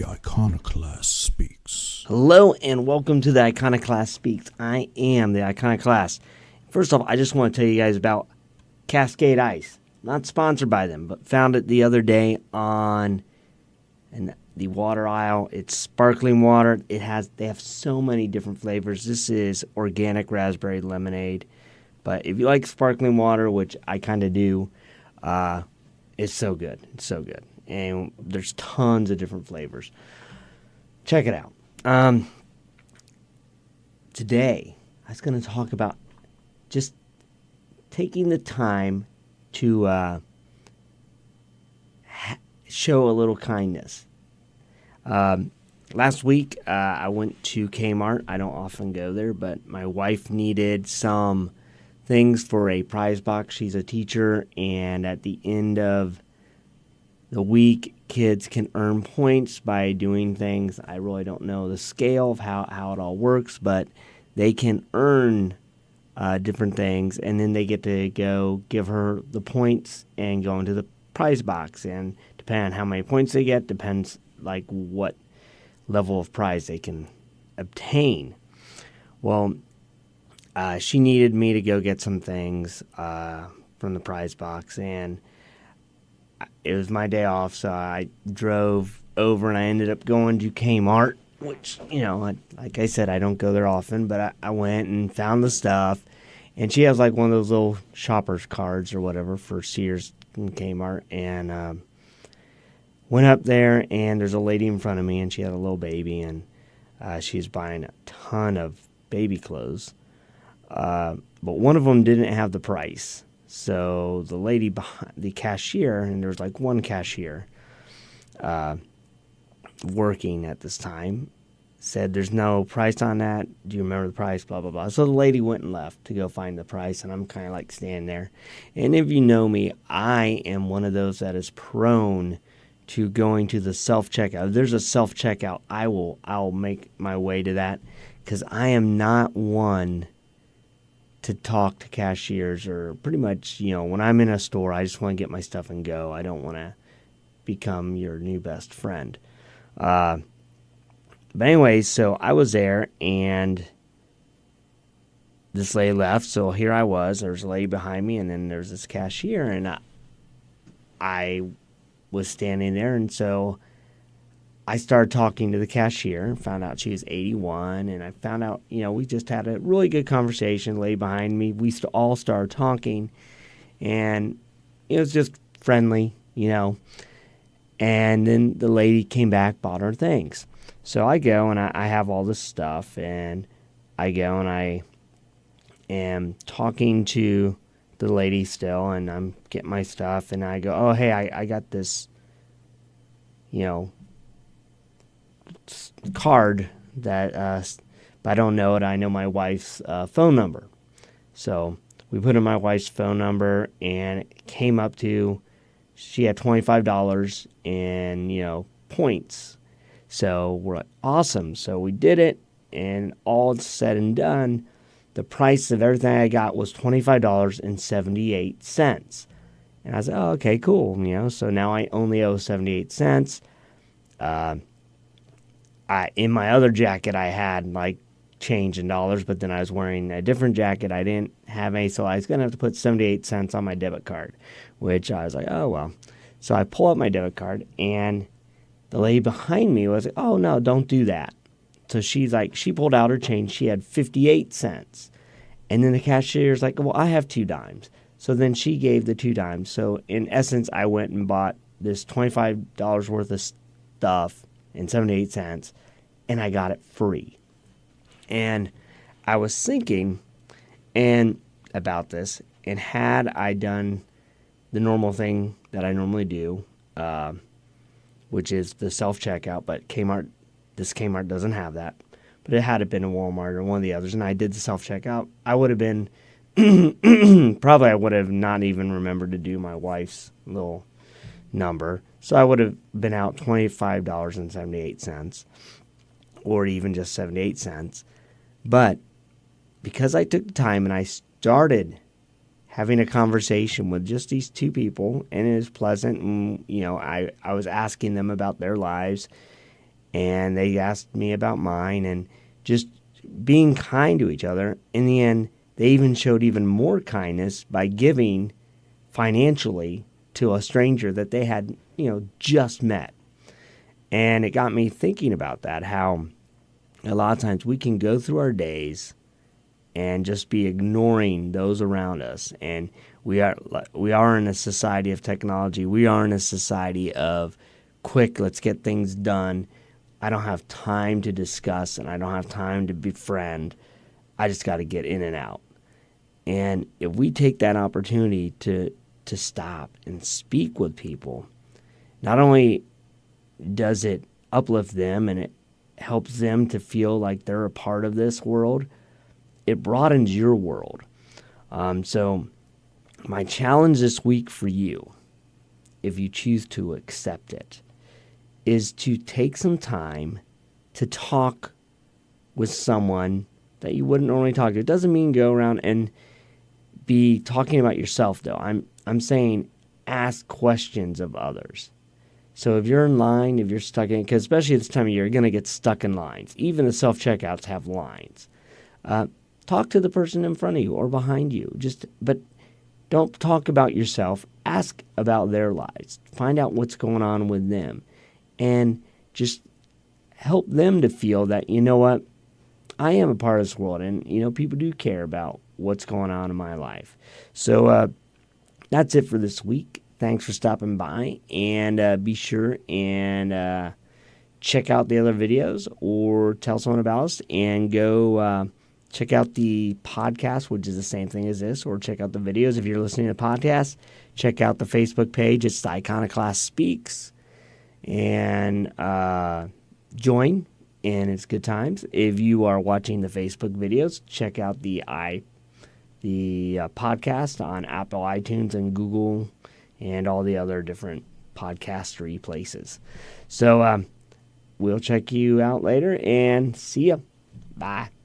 Iconoclast Speaks. Hello and welcome to the Iconoclast Speaks. I am the Iconoclast. First off, I just want to tell you guys about Cascade Ice. Not sponsored by them, but found it the other day on the water aisle. It's sparkling water. They have so many different flavors. This is organic raspberry lemonade. But if you like sparkling water, which I kind of do, it's so good. It's so good. And there's tons of different flavors. Check it out. Today, I was going to talk about just taking the time to show a little kindness. Last week, I went to Kmart. I don't often go there, but my wife needed some things for a prize box. She's a teacher, and at the end of the week, kids can earn points by doing things. I really don't know the scale of how it all works, but they can earn different things, and then they get to go give her the points and go into the prize box. And depending on how many points they get, depends like what level of prize they can obtain. Well, she needed me to go get some things from the prize box, and it was my day off, so I drove over and I ended up going to Kmart, which, like I said, I don't go there often, but I went and found the stuff. And she has like one of those little shopper's cards or whatever for Sears and Kmart. And went up there, and there's a lady in front of me, and she had a little baby, and she's buying a ton of baby clothes. But one of them didn't have the price. So the lady behind the cashier, and there was like one cashier working at this time, said, "There's no price on that. Do you remember the price? Blah, blah, blah." So the lady went and left to go find the price, and I'm kind of like standing there. And if you know me, I am one of those that is prone to going to the self-checkout. If there's a self-checkout, I'll make my way to that, because I am not one to talk to cashiers, or pretty much, when I'm in a store, I just want to get my stuff and go. I don't want to become your new best friend. But anyway, so I was there, and this lady left, so here I was. There was a lady behind me, and then there's this cashier, and I was standing there, and so I started talking to the cashier and found out she was 81, and I found out, we just had a really good conversation. The lady behind me, we all started talking, and it was just friendly, and then the lady came back, bought her things. So I go, and I have all this stuff, and I go, and I am talking to the lady still, and I'm getting my stuff, and I go, "Oh, hey, I got this, card that, but I don't know it. I know my wife's phone number." So we put in my wife's phone number, and it came up to, she had $25 in, points. So we're like, awesome. So we did it, and all said and done, the price of everything I got was $25.78. And I said, "Oh, okay, cool." So now I only owe 78 cents. In my other jacket, I had like change in dollars, but then I was wearing a different jacket. I didn't have any, so I was going to have to put 78 cents on my debit card, which I was like, oh, well. So I pull up my debit card, and the lady behind me was like, "Oh, no, don't do that." So she pulled out her change. She had 58 cents. And then the cashier's like, "Well, I have 2 dimes. So then she gave the 2 dimes. So in essence, I went and bought this $25 worth of stuff and 78 cents, and I got it free. And I was thinking about this, and had I done the normal thing that I normally do, which is the self-checkout, but this Kmart doesn't have that, but it had been a Walmart or one of the others, and I did the self-checkout, I would have been, probably I would have not even remembered to do my wife's little number. So I would have been out $25.78, or even just 78 cents. But because I took the time and I started having a conversation with just these 2 people, and it was pleasant, and I was asking them about their lives, and they asked me about mine, and just being kind to each other. In the end, they even showed even more kindness by giving financially to a stranger that they had, just met. And it got me thinking about that, how a lot of times we can go through our days and just be ignoring those around us. And we are in a society of technology. We are in a society of quick, let's get things done. I don't have time to discuss, and I don't have time to befriend. I just got to get in and out. And if we take that opportunity to stop and speak with people, not only does it uplift them and it helps them to feel like they're a part of this world, it broadens your world. So my challenge this week for you, if you choose to accept it, is to take some time to talk with someone that you wouldn't normally talk to. It doesn't mean go around and be talking about yourself, though. I'm saying ask questions of others. So if you're in line, if you're stuck in, because especially at this time of year, you're going to get stuck in lines. Even the self-checkouts have lines. Talk to the person in front of you or behind you. But don't talk about yourself. Ask about their lives. Find out what's going on with them. And just help them to feel that, you know what, I am a part of this world. And, people do care about what's going on in my life. So that's it for this week. Thanks for stopping by, and be sure and check out the other videos or tell someone about us, and go check out the podcast, which is the same thing as this, or check out the videos. If you're listening to podcasts, check out the Facebook page. It's the Iconoclast Speaks, and join, and it's good times. If you are watching the Facebook videos, check out the podcast on Apple iTunes and Google and all the other different podcastery places. So we'll check you out later, and see ya. Bye.